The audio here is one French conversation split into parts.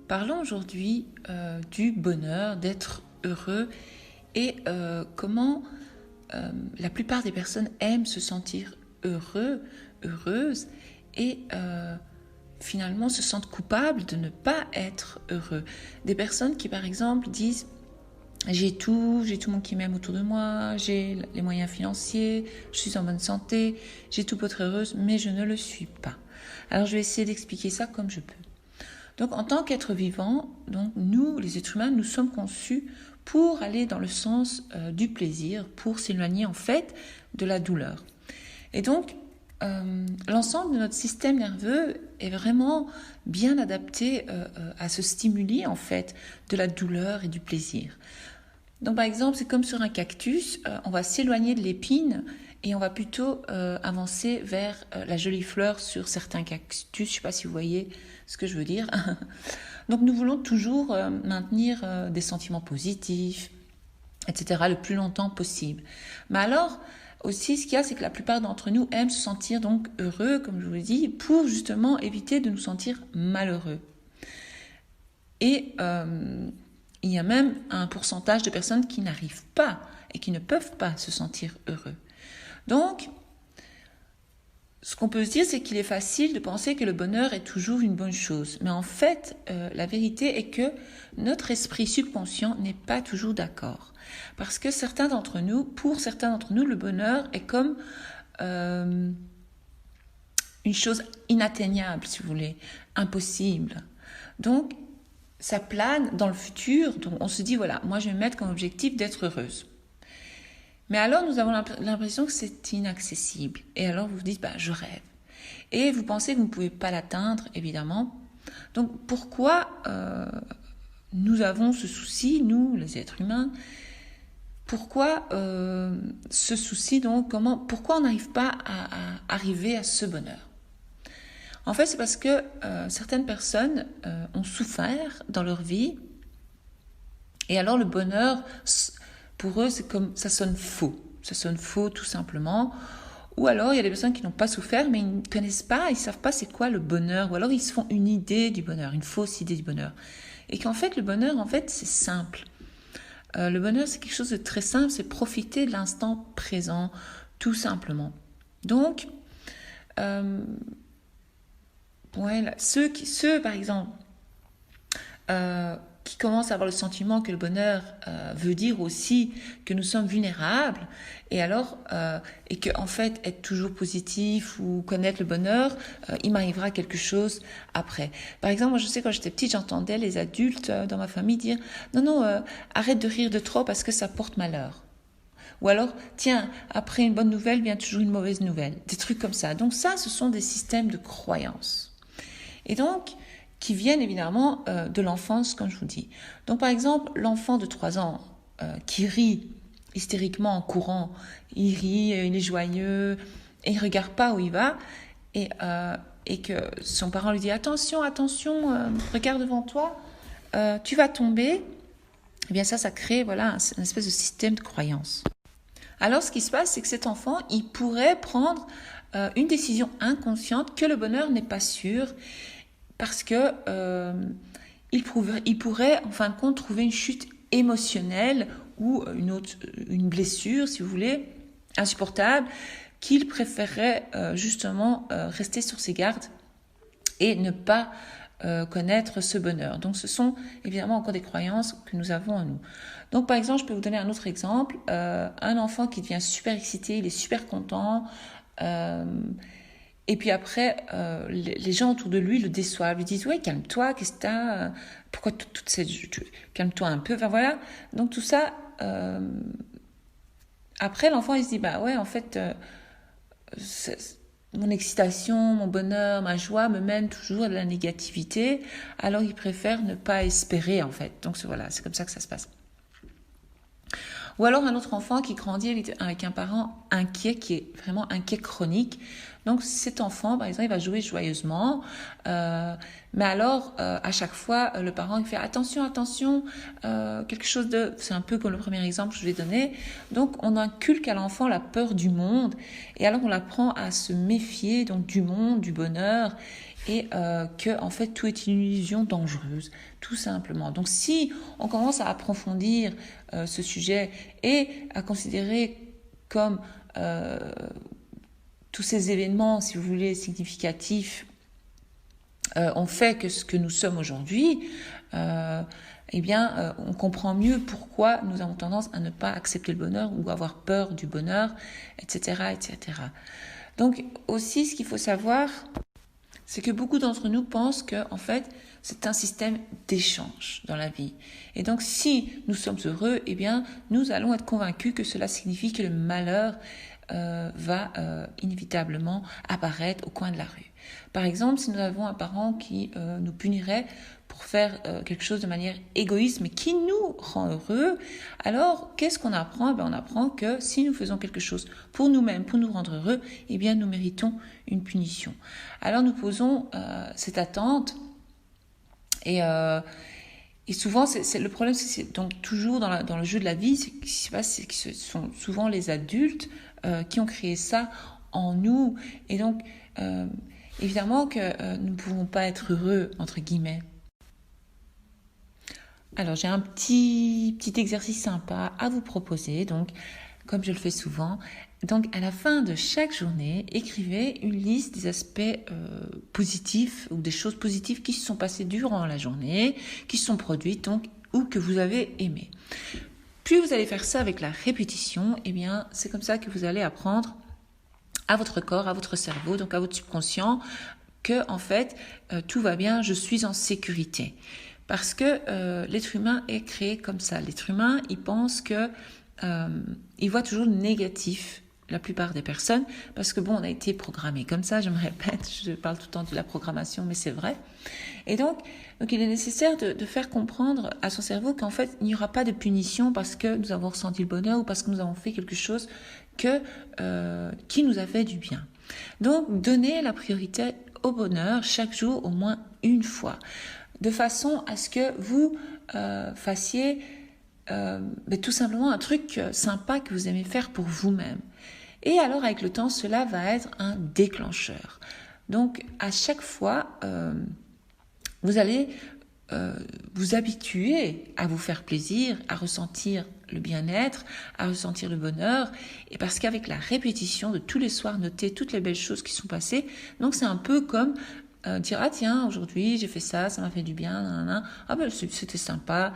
Parlons aujourd'hui du bonheur, d'être heureux et comment la plupart des personnes aiment se sentir heureuses et finalement se sentent coupables de ne pas être heureux. Des personnes qui par exemple disent j'ai tout le monde qui m'aime autour de moi, j'ai les moyens financiers, je suis en bonne santé, j'ai tout pour être heureuse, mais je ne le suis pas. Alors je vais essayer d'expliquer ça comme je peux. Donc en tant qu'être vivant, donc nous, les êtres humains, nous sommes conçus pour aller dans le sens du plaisir, pour s'éloigner en fait de la douleur. Et donc l'ensemble de notre système nerveux est vraiment bien adapté à ce stimuli en fait de la douleur et du plaisir. Donc par exemple, c'est comme sur un cactus, on va s'éloigner de l'épine et on va plutôt avancer vers la jolie fleur sur certains cactus. Je ne sais pas si vous voyez ce que je veux dire. Donc nous voulons toujours maintenir des sentiments positifs, etc. le plus longtemps possible. Mais alors, aussi, ce qu'il y a, c'est que la plupart d'entre nous aiment se sentir donc heureux, comme je vous l'ai dit, pour justement éviter de nous sentir malheureux. Et il y a même un pourcentage de personnes qui n'arrivent pas et qui ne peuvent pas se sentir heureux. Donc, ce qu'on peut se dire, c'est qu'il est facile de penser que le bonheur est toujours une bonne chose. Mais en fait, la vérité est que notre esprit subconscient n'est pas toujours d'accord. Parce que pour certains d'entre nous, le bonheur est comme une chose inatteignable, si vous voulez, impossible. Donc, ça plane dans le futur. Donc, on se dit, voilà, moi, je vais me mettre comme objectif d'être heureuse. Mais alors, nous avons l'impression que c'est inaccessible. Et alors, vous vous dites, je rêve. Et vous pensez que vous ne pouvez pas l'atteindre, évidemment. Donc, pourquoi nous avons ce souci, nous, les êtres humains? Pourquoi ce souci, donc, pourquoi on n'arrive pas à arriver à ce bonheur? En fait, c'est parce que certaines personnes ont souffert dans leur vie. Et alors, le bonheur, pour eux, c'est comme ça sonne faux. Ça sonne faux, tout simplement. Ou alors, il y a des personnes qui n'ont pas souffert, mais ils ne connaissent pas, ils ne savent pas c'est quoi le bonheur. Ou alors, ils se font une idée du bonheur, une fausse idée du bonheur. Et qu'en fait, le bonheur, en fait, c'est simple. Le bonheur, c'est quelque chose de très simple, c'est profiter de l'instant présent, tout simplement. Donc, ceux par exemple, qui commencent à avoir le sentiment que le bonheur veut dire aussi que nous sommes vulnérables, et alors, et que en fait, être toujours positif ou connaître le bonheur, il m'arrivera quelque chose après. Par exemple, moi je sais quand j'étais petite, j'entendais les adultes dans ma famille dire « Non, arrête de rire de trop parce que ça porte malheur ». Ou alors, tiens, après une bonne nouvelle vient toujours une mauvaise nouvelle. Des trucs comme ça. Donc ça, ce sont des systèmes de croyances. Et donc, qui viennent évidemment de l'enfance, comme je vous dis. Donc par exemple, l'enfant de 3 ans qui rit hystériquement en courant, il rit, il est joyeux, et il ne regarde pas où il va, et que son parent lui dit « Attention, regarde devant toi, tu vas tomber », eh bien ça crée une espèce de système de croyance. Alors ce qui se passe, c'est que cet enfant, il pourrait prendre une décision inconsciente que le bonheur n'est pas sûr, parce que il pourrait en fin de compte trouver une chute émotionnelle ou une blessure, si vous voulez, insupportable, qu'il préférerait justement rester sur ses gardes et ne pas connaître ce bonheur. Donc ce sont évidemment encore des croyances que nous avons en nous. Donc par exemple, je peux vous donner un autre exemple. Un enfant qui devient super excité, il est super content, et puis après, les gens autour de lui le déçoivent, lui disent « Ouais, calme-toi, qu'est-ce que t'as ? Pourquoi toute cette... Calme-toi un peu. » Enfin voilà. Donc tout ça, après l'enfant il se dit « Bah ouais, en fait, mon excitation, mon bonheur, ma joie me mènent toujours à de la négativité. » Alors il préfère ne pas espérer en fait. Donc voilà, c'est comme ça que ça se passe. Ou alors un autre enfant qui grandit avec un parent inquiet, qui est vraiment inquiet chronique. Donc cet enfant, par exemple, il va jouer joyeusement, mais alors à chaque fois, le parent il fait attention, quelque chose de... C'est un peu comme le premier exemple que je vais donner. Donc on inculque à l'enfant la peur du monde, et alors on l'apprend à se méfier donc du monde, du bonheur, et que en fait tout est une illusion dangereuse, tout simplement. Donc si on commence à approfondir ce sujet et à considérer comme tous ces événements, si vous voulez, significatifs, ont fait que ce que nous sommes aujourd'hui, on comprend mieux pourquoi nous avons tendance à ne pas accepter le bonheur ou avoir peur du bonheur, etc., etc. Donc aussi, ce qu'il faut savoir, c'est que beaucoup d'entre nous pensent que, en fait, c'est un système d'échange dans la vie. Et donc, si nous sommes heureux, nous allons être convaincus que cela signifie que le malheur va inévitablement apparaître au coin de la rue. Par exemple, si nous avons un parent qui nous punirait pour faire quelque chose de manière égoïste, mais qui nous rend heureux, alors qu'est-ce qu'on apprend ? On apprend que si nous faisons quelque chose pour nous-mêmes, pour nous rendre heureux, nous méritons une punition. Alors nous posons cette attente et souvent, le problème, c'est donc toujours dans le jeu de la vie, ce qui se passe, c'est que ce sont souvent les adultes qui ont créé ça en nous. Et donc, évidemment que nous ne pouvons pas être heureux, entre guillemets. Alors, j'ai un petit exercice sympa à vous proposer, donc, comme je le fais souvent. Donc, à la fin de chaque journée, écrivez une liste des aspects positifs ou des choses positives qui se sont passées durant la journée, qui se sont produites donc, ou que vous avez aimées. Plus vous allez faire ça avec la répétition, c'est comme ça que vous allez apprendre à votre corps, à votre cerveau, donc à votre subconscient, que en fait, tout va bien, je suis en sécurité. Parce que l'être humain est créé comme ça. L'être humain, il pense que il voit toujours le négatif, la plupart des personnes, parce que on a été programmé comme ça, je me répète, je parle tout le temps de la programmation, mais c'est vrai. Et donc il est nécessaire de faire comprendre à son cerveau qu'en fait, il n'y aura pas de punition parce que nous avons ressenti le bonheur ou parce que nous avons fait quelque chose qui nous a fait du bien. Donc, donnez la priorité au bonheur chaque jour, au moins une fois, de façon à ce que vous fassiez tout simplement un truc sympa que vous aimez faire pour vous-même. Et alors, avec le temps, cela va être un déclencheur. Donc, à chaque fois, vous allez vous habituer à vous faire plaisir, à ressentir le bien-être, à ressentir le bonheur. Et parce qu'avec la répétition de tous les soirs, noter toutes les belles choses qui sont passées, donc c'est un peu comme dire ah tiens aujourd'hui j'ai fait ça, ça m'a fait du bien, c'était sympa.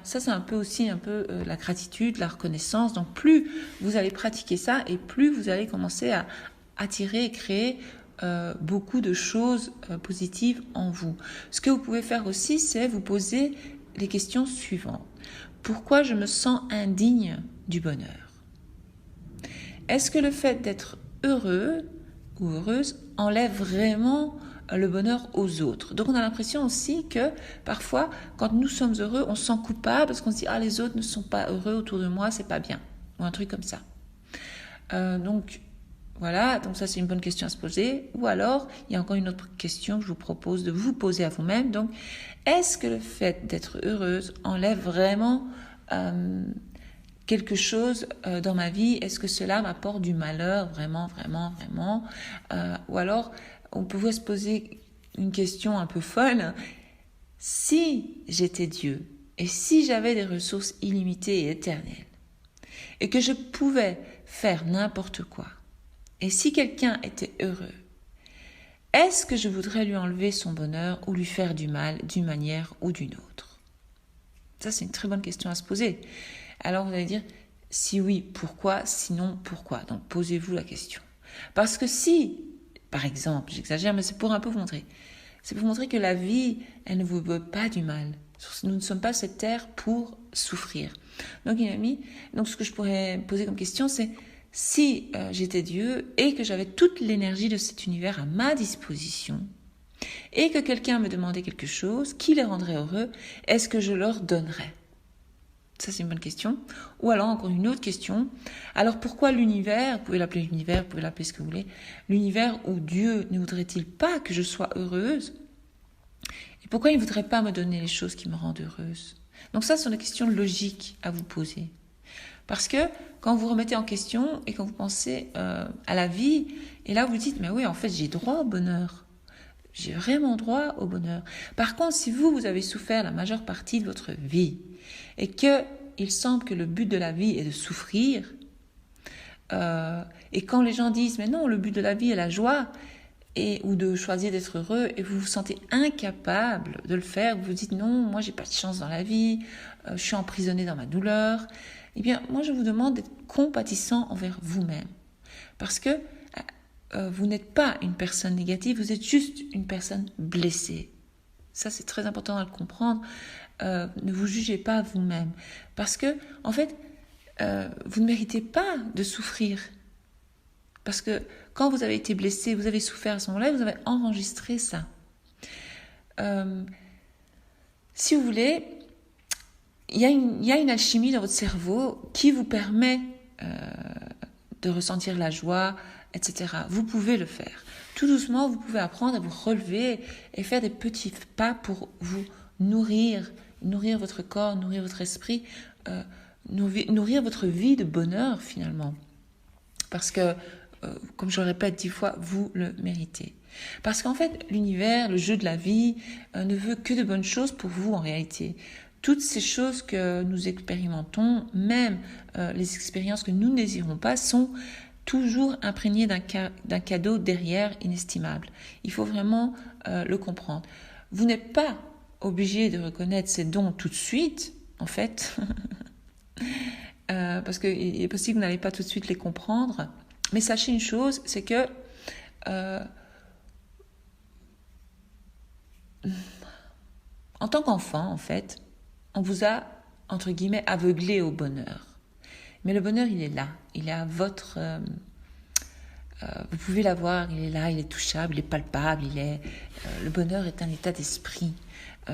Ça c'est un peu aussi la gratitude, la reconnaissance. Donc plus vous allez pratiquer ça et plus vous allez commencer à attirer et créer beaucoup de choses positives en vous. Ce que vous pouvez faire aussi, c'est vous poser les questions suivantes. Pourquoi je me sens indigne du bonheur ? Est-ce que le fait d'être heureux ou heureuse enlève vraiment le bonheur aux autres ? Donc on a l'impression aussi que parfois, quand nous sommes heureux, on se sent coupable parce qu'on se dit « Ah, les autres ne sont pas heureux autour de moi, c'est pas bien » ou un truc comme ça. Donc voilà, donc ça c'est une bonne question à se poser. Ou alors, il y a encore une autre question que je vous propose de vous poser à vous-même. Donc, est-ce que le fait d'être heureuse enlève vraiment quelque chose dans ma vie ? Est-ce que cela m'apporte du malheur vraiment, vraiment, vraiment ? Ou alors, on pouvait se poser une question un peu folle. Si j'étais Dieu et si j'avais des ressources illimitées et éternelles et que je pouvais faire n'importe quoi, et si quelqu'un était heureux, est-ce que je voudrais lui enlever son bonheur ou lui faire du mal d'une manière ou d'une autre ? Ça, c'est une très bonne question à se poser. Alors, vous allez dire, si oui, pourquoi ? Sinon, pourquoi ? Donc, posez-vous la question. Parce que si, par exemple, j'exagère, mais c'est pour un peu vous montrer. C'est pour vous montrer que la vie, elle ne vous veut pas du mal. Nous ne sommes pas sur cette terre pour souffrir. Donc, il m'a mis, donc ce que je pourrais poser comme question, c'est si j'étais Dieu et que j'avais toute l'énergie de cet univers à ma disposition et que quelqu'un me demandait quelque chose qui les rendrait heureux, est-ce que je leur donnerais ? Ça, c'est une bonne question. Ou alors, encore une autre question. Alors, pourquoi l'univers, vous pouvez l'appeler l'univers, vous pouvez l'appeler ce que vous voulez, l'univers ou Dieu ne voudrait-il pas que je sois heureuse ? Et pourquoi il ne voudrait pas me donner les choses qui me rendent heureuse ? Donc ça, ce sont des questions logiques à vous poser. Parce que quand vous remettez en question et quand vous pensez à la vie, et là vous dites, mais oui, en fait, j'ai droit au bonheur. J'ai vraiment droit au bonheur. Par contre, si vous avez souffert la majeure partie de votre vie et qu'il semble que le but de la vie est de souffrir, et quand les gens disent « mais non, le but de la vie est la joie », ou de choisir d'être heureux, et vous vous sentez incapable de le faire, vous vous dites « non, moi j'ai pas de chance dans la vie, je suis emprisonné dans ma douleur », eh bien, moi je vous demande d'être compatissant envers vous-même. Parce que vous n'êtes pas une personne négative, vous êtes juste une personne blessée. Ça, c'est très important à le comprendre. Ne vous jugez pas vous-même. Parce que, en fait, vous ne méritez pas de souffrir. Parce que quand vous avez été blessé, vous avez souffert à ce moment-là, vous avez enregistré ça. Si vous voulez, il y a une alchimie dans votre cerveau qui vous permet de ressentir la joie, etc. Vous pouvez le faire. Tout doucement, vous pouvez apprendre à vous relever et faire des petits pas pour vous nourrir votre corps, nourrir votre esprit, nourrir votre vie de bonheur finalement. Parce que, comme je le répète 10 fois, vous le méritez. Parce qu'en fait, l'univers, le jeu de la vie, ne veut que de bonnes choses pour vous en réalité. Toutes ces choses que nous expérimentons, même les expériences que nous ne désirons pas, sont toujours imprégnées d'un cadeau derrière inestimable. Il faut vraiment le comprendre. Vous n'êtes pas obligé de reconnaître ces dons tout de suite, en fait, parce qu'il est possible que vous n'allez pas tout de suite les comprendre. Mais sachez une chose, c'est que en tant qu'enfant, en fait, on vous a, entre guillemets, aveuglé au bonheur. Mais le bonheur, il est là. Il est à votre... vous pouvez l'avoir, il est là, il est touchable, il est palpable. Le bonheur est un état d'esprit.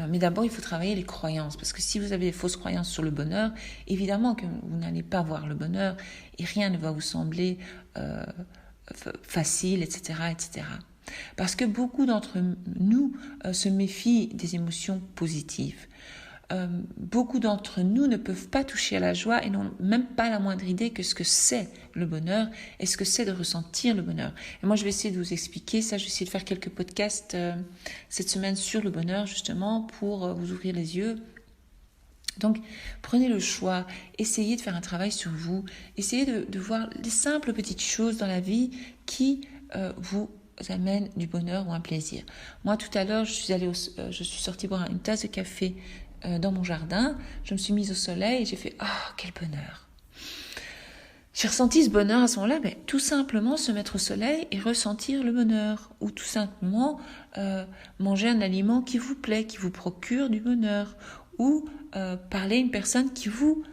Mais d'abord, il faut travailler les croyances. Parce que si vous avez des fausses croyances sur le bonheur, évidemment que vous n'allez pas voir le bonheur et rien ne va vous sembler facile, etc., etc. Parce que beaucoup d'entre nous se méfient des émotions positives. Beaucoup d'entre nous ne peuvent pas toucher à la joie et n'ont même pas la moindre idée que ce que c'est le bonheur et ce que c'est de ressentir le bonheur. Et moi, je vais essayer de vous expliquer ça. Je vais essayer de faire quelques podcasts cette semaine sur le bonheur, justement, pour vous ouvrir les yeux. Donc, prenez le choix, essayez de faire un travail sur vous, essayez de voir les simples petites choses dans la vie qui vous amènent du bonheur ou un plaisir. Moi, tout à l'heure, je suis sortie boire une tasse de café dans mon jardin, je me suis mise au soleil et j'ai fait « Ah, quel bonheur !» J'ai ressenti ce bonheur à ce moment-là, mais tout simplement se mettre au soleil et ressentir le bonheur. Ou tout simplement manger un aliment qui vous plaît, qui vous procure du bonheur. Ou parler à une personne qui vous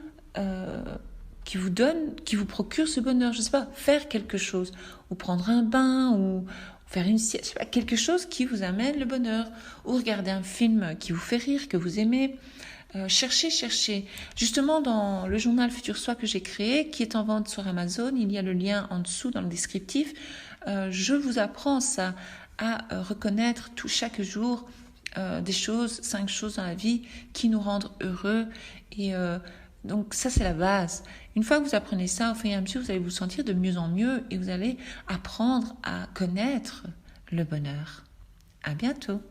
procure ce bonheur. Je ne sais pas, faire quelque chose. Ou prendre un bain, ou faire une sieste, je sais pas, quelque chose qui vous amène le bonheur, ou regarder un film qui vous fait rire, que vous aimez. Cherchez. Justement, dans le journal Futur Soi que j'ai créé, qui est en vente sur Amazon, il y a le lien en dessous dans le descriptif. Je vous apprends ça, à reconnaître chaque jour des choses, 5 choses dans la vie qui nous rendent heureux. Et donc ça, c'est la base. Une fois que vous apprenez ça, au fur et à mesure, vous allez vous sentir de mieux en mieux et vous allez apprendre à connaître le bonheur. À bientôt.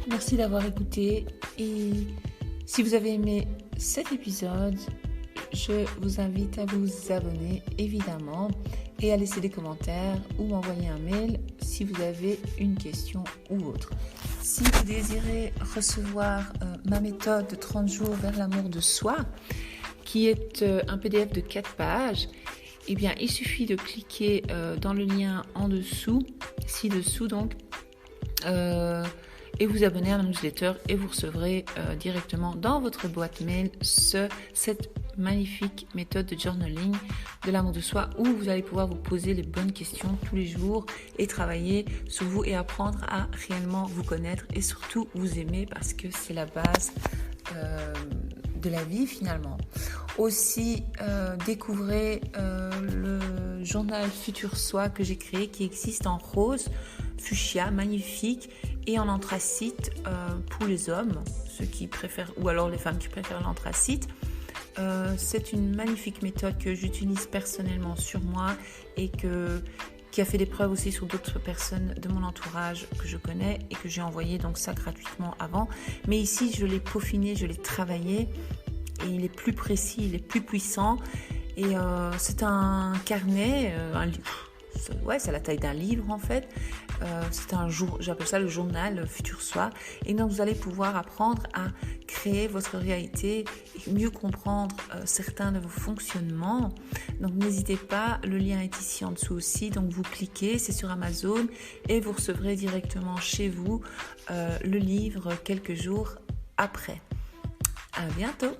Merci d'avoir écouté et si vous avez aimé cet épisode, je vous invite à vous abonner évidemment et à laisser des commentaires ou m'envoyer un mail si vous avez une question ou autre. Si vous désirez recevoir ma méthode de 30 jours vers l'amour de soi, qui est un PDF de 4 pages, eh bien, il suffit de cliquer dans le lien en dessous, ci-dessous donc, et vous abonner à ma newsletter et vous recevrez directement dans votre boîte mail cette magnifique méthode de journaling de l'amour de soi où vous allez pouvoir vous poser les bonnes questions tous les jours et travailler sur vous et apprendre à réellement vous connaître et surtout vous aimer parce que c'est la base de la vie finalement. Aussi, découvrez le journal Futur Soi que j'ai créé qui existe en rose, fuchsia, magnifique et en anthracite pour les hommes, ceux qui préfèrent, ou alors les femmes qui préfèrent l'anthracite. C'est une magnifique méthode que j'utilise personnellement sur moi et qui a fait des preuves aussi sur d'autres personnes de mon entourage que je connais et que j'ai envoyé donc ça gratuitement avant. Mais ici, je l'ai peaufiné, je l'ai travaillé et il est plus précis, il est plus puissant. Et c'est un carnet, un livre. Ouais, c'est la taille d'un livre en fait. J'appelle ça le journal Futur Soi. Et donc vous allez pouvoir apprendre à créer votre réalité et mieux comprendre certains de vos fonctionnements. Donc n'hésitez pas, le lien est ici en dessous aussi. Donc vous cliquez, c'est sur Amazon et vous recevrez directement chez vous le livre quelques jours après. À bientôt!